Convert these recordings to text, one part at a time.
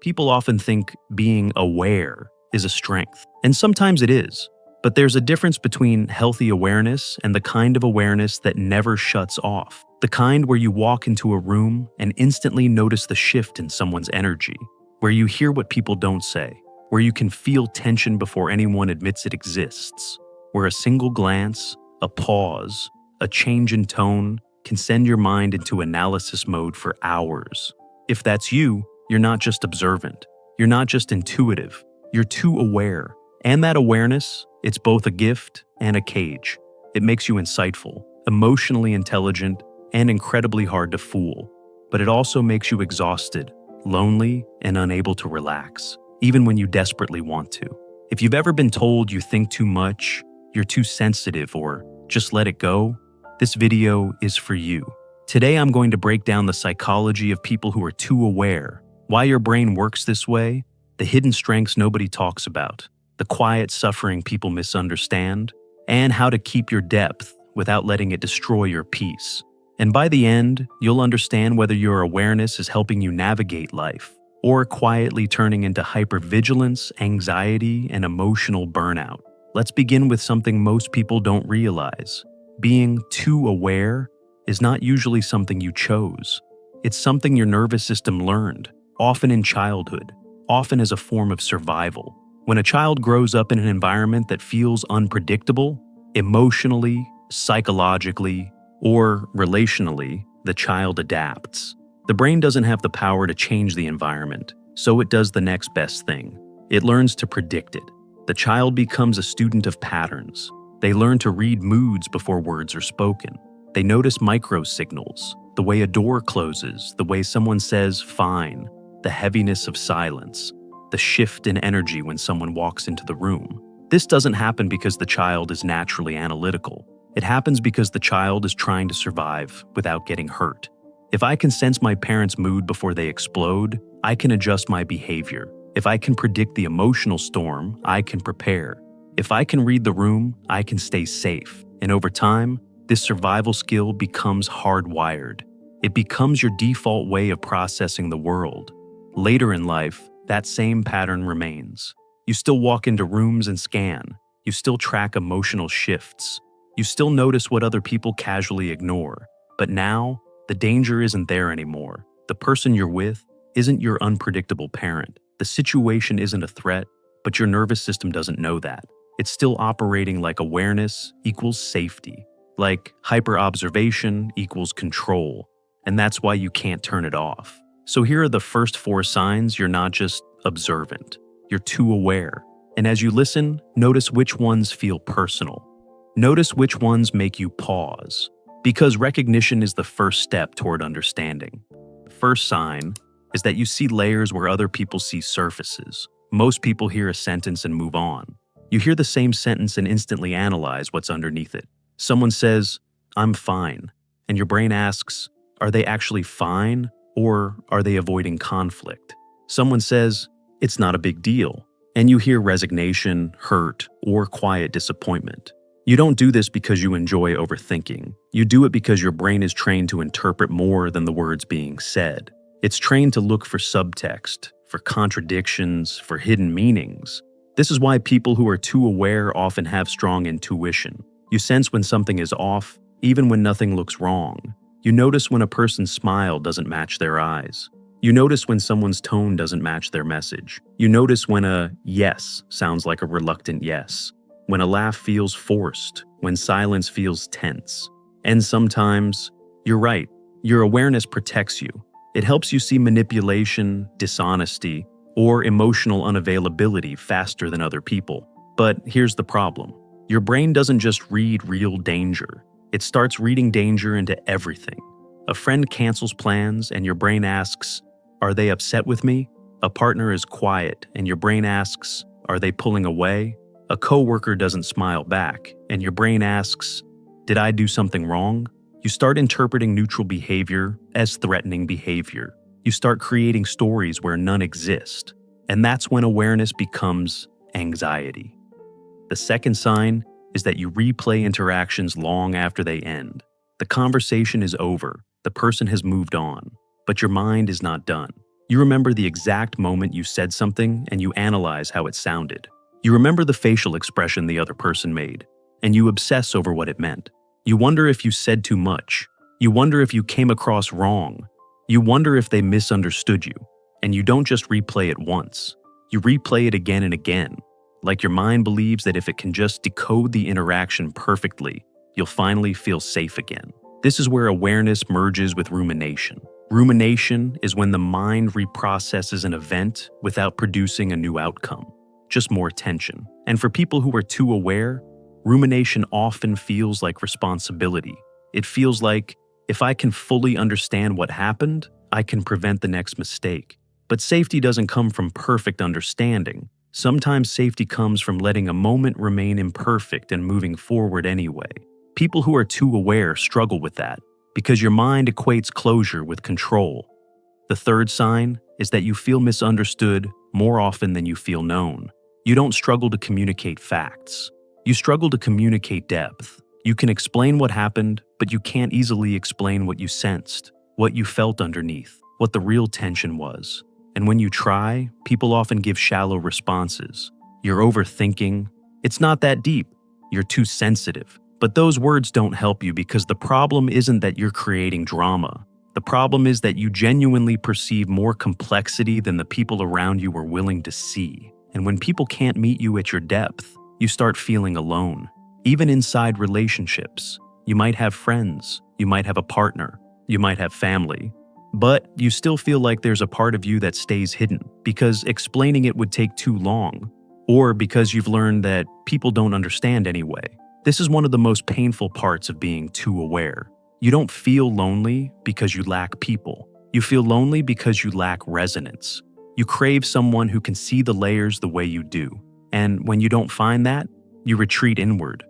People often think being aware is a strength, and sometimes it is. But there's a difference between healthy awareness and the kind of awareness that never shuts off. The kind where you walk into a room and instantly notice the shift in someone's energy, where you hear what people don't say, where you can feel tension before anyone admits it exists, where a single glance, a pause, a change in tone can send your mind into analysis mode for hours. If that's you, you're not just observant. You're not just intuitive. You're too aware. And that awareness, it's both a gift and a cage. It makes you insightful, emotionally intelligent, and incredibly hard to fool. But it also makes you exhausted, lonely, and unable to relax, even when you desperately want to. If you've ever been told you think too much, you're too sensitive, or just let it go, this video is for you. Today I'm going to break down the psychology of people who are too aware, why your brain works this way, the hidden strengths nobody talks about, the quiet suffering people misunderstand, and how to keep your depth without letting it destroy your peace. And by the end, you'll understand whether your awareness is helping you navigate life, or quietly turning into hypervigilance, anxiety, and emotional burnout. Let's begin with something most people don't realize. Being too aware is not usually something you chose. It's something your nervous system learned, often in childhood, often as a form of survival. When a child grows up in an environment that feels unpredictable, emotionally, psychologically, or relationally, the child adapts. The brain doesn't have the power to change the environment, so it does the next best thing. It learns to predict it. The child becomes a student of patterns. They learn to read moods before words are spoken. They notice micro signals, the way a door closes, the way someone says fine, the heaviness of silence, the shift in energy when someone walks into the room. This doesn't happen because the child is naturally analytical. It happens because the child is trying to survive without getting hurt. If I can sense my parents' mood before they explode, I can adjust my behavior. If I can predict the emotional storm, I can prepare. If I can read the room, I can stay safe. And over time, this survival skill becomes hardwired. It becomes your default way of processing the world. Later in life, that same pattern remains. You still walk into rooms and scan. You still track emotional shifts. You still notice what other people casually ignore. But now, the danger isn't there anymore. The person you're with isn't your unpredictable parent. The situation isn't a threat, but your nervous system doesn't know that. It's still operating like awareness equals safety, like hyperobservation equals control, and that's why you can't turn it off. So here are the first 4 signs you're not just observant, you're too aware. And as you listen, notice which ones feel personal. Notice which ones make you pause, because recognition is the first step toward understanding. The first sign is that you see layers where other people see surfaces. Most people hear a sentence and move on. You hear the same sentence and instantly analyze what's underneath it. Someone says, "I'm fine," and your brain asks, are they actually fine, or are they avoiding conflict? Someone says, "It's not a big deal," and you hear resignation, hurt, or quiet disappointment. You don't do this because you enjoy overthinking. You do it because your brain is trained to interpret more than the words being said. It's trained to look for subtext, for contradictions, for hidden meanings. This is why people who are too aware often have strong intuition. You sense when something is off, even when nothing looks wrong. You notice when a person's smile doesn't match their eyes. You notice when someone's tone doesn't match their message. You notice when a yes sounds like a reluctant yes, when a laugh feels forced, when silence feels tense. And sometimes, you're right, your awareness protects you. It helps you see manipulation, dishonesty, or emotional unavailability faster than other people. But here's the problem. Your brain doesn't just read real danger. It starts reading danger into everything. A friend cancels plans and your brain asks, are they upset with me? A partner is quiet and your brain asks, are they pulling away? A coworker doesn't smile back and your brain asks, did I do something wrong? You start interpreting neutral behavior as threatening behavior. You start creating stories where none exist. And that's when awareness becomes anxiety. The second sign is that you replay interactions long after they end. The conversation is over, the person has moved on, but your mind is not done. You remember the exact moment you said something and you analyze how it sounded. You remember the facial expression the other person made, and you obsess over what it meant. You wonder if you said too much. You wonder if you came across wrong. You wonder if they misunderstood you. And you don't just replay it once. You replay it again and again, like your mind believes that if it can just decode the interaction perfectly, you'll finally feel safe again. This is where awareness merges with rumination. Rumination is when the mind reprocesses an event without producing a new outcome, just more tension. And for people who are too aware, rumination often feels like responsibility. It feels like, if I can fully understand what happened, I can prevent the next mistake. But safety doesn't come from perfect understanding. Sometimes safety comes from letting a moment remain imperfect and moving forward anyway. People who are too aware struggle with that, because your mind equates closure with control. The third sign is that you feel misunderstood more often than you feel known. You don't struggle to communicate facts. You struggle to communicate depth. You can explain what happened, but you can't easily explain what you sensed, what you felt underneath, what the real tension was. And when you try, people often give shallow responses. You're overthinking. It's not that deep. You're too sensitive. But those words don't help you because the problem isn't that you're creating drama. The problem is that you genuinely perceive more complexity than the people around you are willing to see. And when people can't meet you at your depth, you start feeling alone. Even inside relationships, you might have friends, you might have a partner, you might have family, but you still feel like there's a part of you that stays hidden because explaining it would take too long, or because you've learned that people don't understand anyway. This is one of the most painful parts of being too aware. You don't feel lonely because you lack people. You feel lonely because you lack resonance. You crave someone who can see the layers the way you do. And when you don't find that, you retreat inward.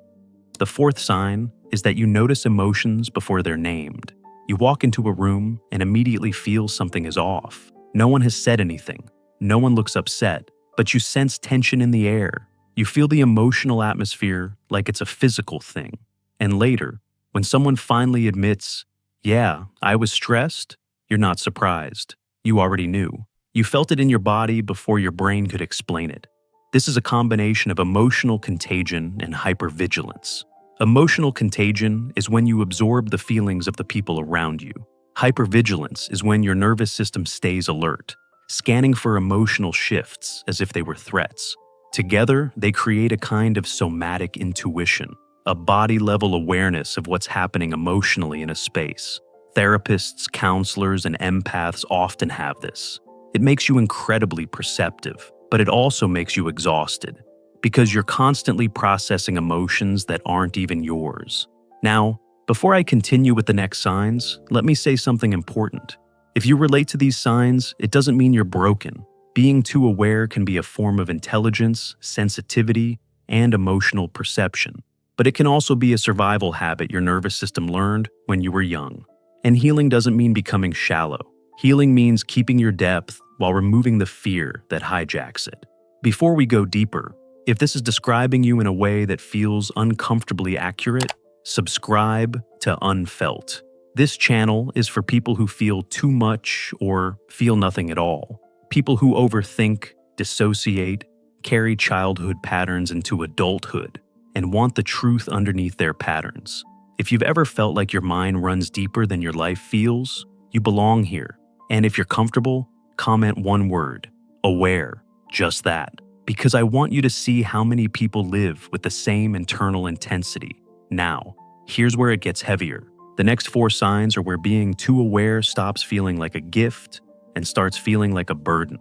The fourth sign is that you notice emotions before they're named. You walk into a room and immediately feel something is off. No one has said anything. No one looks upset, but you sense tension in the air. You feel the emotional atmosphere like it's a physical thing. And later, when someone finally admits, "Yeah, I was stressed," you're not surprised. You already knew. You felt it in your body before your brain could explain it. This is a combination of emotional contagion and hypervigilance. Emotional contagion is when you absorb the feelings of the people around you. Hypervigilance is when your nervous system stays alert, scanning for emotional shifts as if they were threats. Together, they create a kind of somatic intuition, a body-level awareness of what's happening emotionally in a space. Therapists, counselors, and empaths often have this. It makes you incredibly perceptive, but it also makes you exhausted, because you're constantly processing emotions that aren't even yours. Now, before I continue with the next signs, let me say something important. If you relate to these signs, it doesn't mean you're broken. Being too aware can be a form of intelligence, sensitivity, and emotional perception. But it can also be a survival habit your nervous system learned when you were young. And healing doesn't mean becoming shallow. Healing means keeping your depth while removing the fear that hijacks it. Before we go deeper, if this is describing you in a way that feels uncomfortably accurate, subscribe to Unfelt. This channel is for people who feel too much or feel nothing at all. People who overthink, dissociate, carry childhood patterns into adulthood, and want the truth underneath their patterns. If you've ever felt like your mind runs deeper than your life feels, you belong here. And if you're comfortable, comment one word: aware, just that. Because I want you to see how many people live with the same internal intensity. Now, here's where it gets heavier. The next 4 signs are where being too aware stops feeling like a gift and starts feeling like a burden.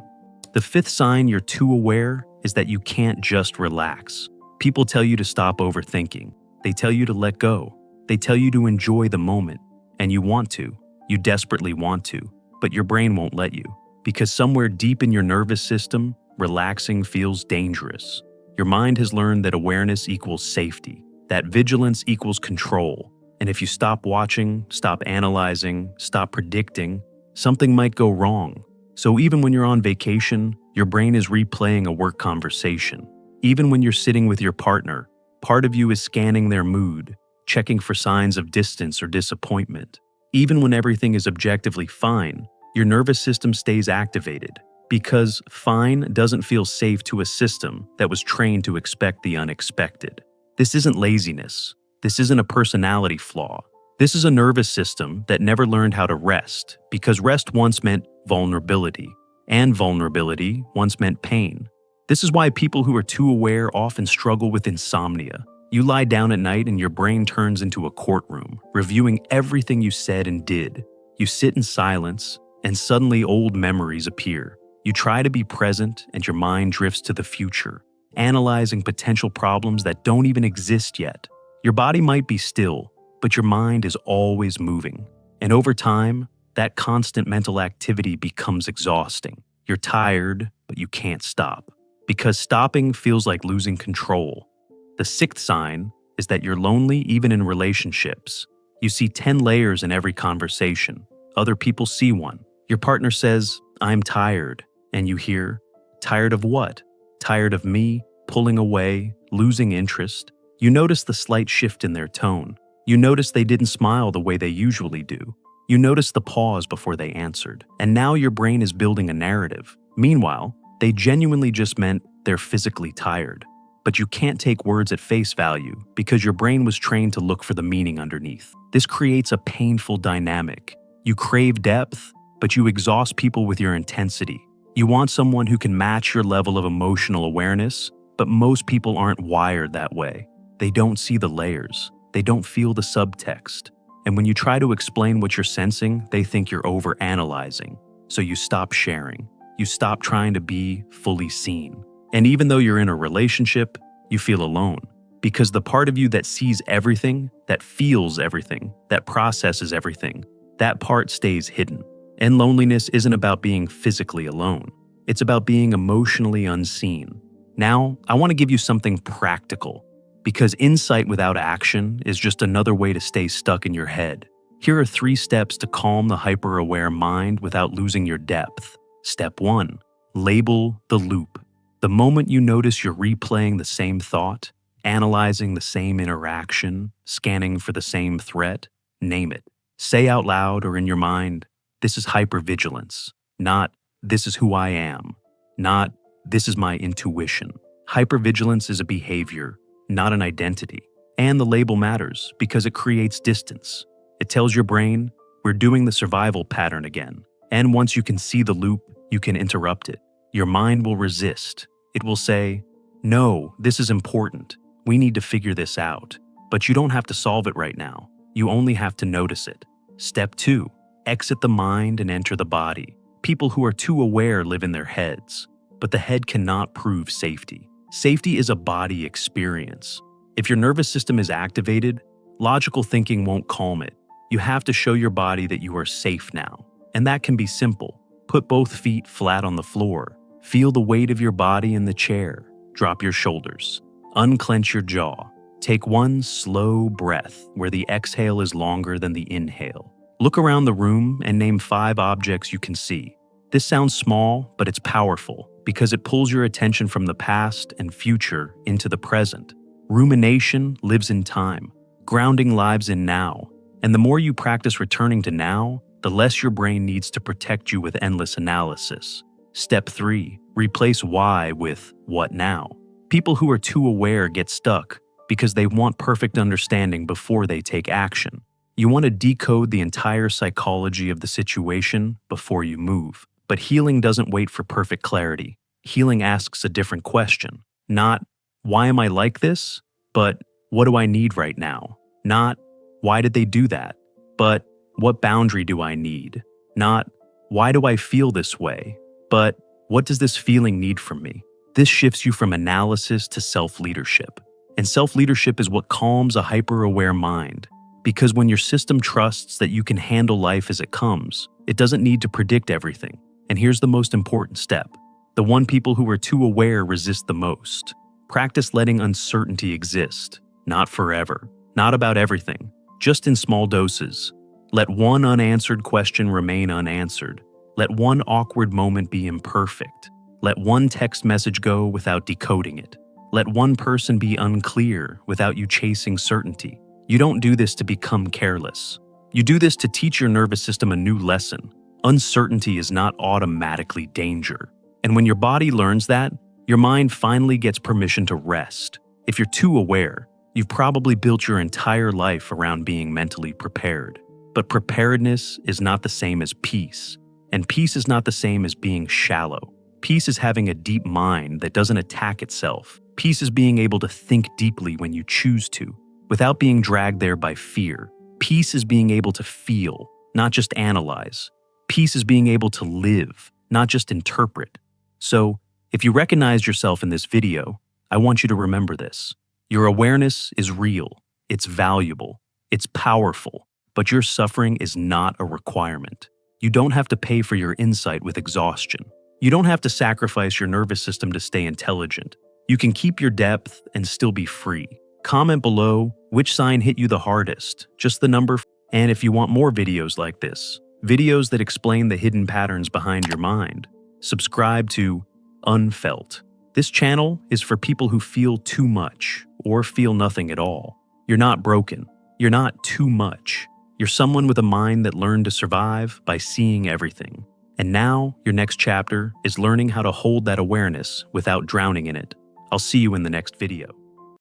The 5th sign you're too aware is that you can't just relax. People tell you to stop overthinking. They tell you to let go. They tell you to enjoy the moment. And you want to. You desperately want to. But your brain won't let you. Because somewhere deep in your nervous system, relaxing feels dangerous. Your mind has learned that awareness equals safety, that vigilance equals control. And if you stop watching, stop analyzing, stop predicting, something might go wrong. So even when you're on vacation, your brain is replaying a work conversation. Even when you're sitting with your partner, part of you is scanning their mood, checking for signs of distance or disappointment. Even when everything is objectively fine, Your nervous system stays activated because fine doesn't feel safe to a system that was trained to expect the unexpected. This isn't laziness. This isn't a personality flaw. This is a nervous system that never learned how to rest because rest once meant vulnerability, and vulnerability once meant pain. This is why people who are too aware often struggle with insomnia. You lie down at night and your brain turns into a courtroom, reviewing everything you said and did. You sit in silence, and suddenly old memories appear. You try to be present, and your mind drifts to the future, analyzing potential problems that don't even exist yet. Your body might be still, but your mind is always moving. And over time, that constant mental activity becomes exhausting. You're tired, but you can't stop. Because stopping feels like losing control. The sixth sign is that you're lonely even in relationships. You see 10 layers in every conversation. Other people see one. Your partner says, "I'm tired." And you hear, "Tired of what?" "Tired of me," pulling away, losing interest. You notice the slight shift in their tone. You notice they didn't smile the way they usually do. You notice the pause before they answered. And now your brain is building a narrative. Meanwhile, they genuinely just meant they're physically tired. But you can't take words at face value because your brain was trained to look for the meaning underneath. This creates a painful dynamic. You crave depth, but you exhaust people with your intensity. You want someone who can match your level of emotional awareness, but most people aren't wired that way. They don't see the layers. They don't feel the subtext. And when you try to explain what you're sensing, they think you're overanalyzing. So you stop sharing. You stop trying to be fully seen. And even though you're in a relationship, you feel alone. Because the part of you that sees everything, that feels everything, that processes everything, that part stays hidden. And loneliness isn't about being physically alone. It's about being emotionally unseen. Now, I want to give you something practical. Because insight without action is just another way to stay stuck in your head. Here are 3 steps to calm the hyper-aware mind without losing your depth. Step 1. Label the loop. The moment you notice you're replaying the same thought, analyzing the same interaction, scanning for the same threat, name it. Say out loud or in your mind, "This is hypervigilance," not "This is who I am," not "This is my intuition." Hypervigilance is a behavior, not an identity. And the label matters because it creates distance. It tells your brain, we're doing the survival pattern again. And once you can see the loop, you can interrupt it. Your mind will resist. It will say, "No, this is important. We need to figure this out." But you don't have to solve it right now. You only have to notice it. Step 2, exit the mind and enter the body. People who are too aware live in their heads, but the head cannot prove safety. Safety is a body experience. If your nervous system is activated, logical thinking won't calm it. You have to show your body that you are safe now. And that can be simple. Put both feet flat on the floor. Feel the weight of your body in the chair. Drop your shoulders. Unclench your jaw. Take one slow breath where the exhale is longer than the inhale. Look around the room and name 5 objects you can see. This sounds small, but it's powerful because it pulls your attention from the past and future into the present. Rumination lives in time. Grounding lives in now. And the more you practice returning to now, the less your brain needs to protect you with endless analysis. Step 3, replace why with what now. People who are too aware get stuck because they want perfect understanding before they take action. You want to decode the entire psychology of the situation before you move. But healing doesn't wait for perfect clarity. Healing asks a different question. Not, "Why am I like this?" but "What do I need right now?" Not, "Why did they do that?" but "What boundary do I need?" Not, "Why do I feel this way?" but "What does this feeling need from me?" This shifts you from analysis to self-leadership. And self-leadership is what calms a hyper-aware mind. Because when your system trusts that you can handle life as it comes, it doesn't need to predict everything. And here's the most important step. The one people who are too aware resist the most. Practice letting uncertainty exist. Not forever. Not about everything. Just in small doses. Let one unanswered question remain unanswered. Let one awkward moment be imperfect. Let one text message go without decoding it. Let one person be unclear without you chasing certainty. You don't do this to become careless. You do this to teach your nervous system a new lesson. Uncertainty is not automatically danger. And when your body learns that, your mind finally gets permission to rest. If you're too aware, you've probably built your entire life around being mentally prepared. But preparedness is not the same as peace. And peace is not the same as being shallow. Peace is having a deep mind that doesn't attack itself. Peace is being able to think deeply when you choose to, without being dragged there by fear. Peace is being able to feel, not just analyze. Peace is being able to live, not just interpret. So, if you recognize yourself in this video, I want you to remember this. Your awareness is real, it's valuable, it's powerful, but your suffering is not a requirement. You don't have to pay for your insight with exhaustion. You don't have to sacrifice your nervous system to stay intelligent. You can keep your depth and still be free. Comment below which sign hit you the hardest, just the number. And if you want more videos like this, videos that explain the hidden patterns behind your mind, subscribe to Unfelt. This channel is for people who feel too much or feel nothing at all. You're not broken. You're not too much. You're someone with a mind that learned to survive by seeing everything. And now, your next chapter is learning how to hold that awareness without drowning in it. I'll see you in the next video.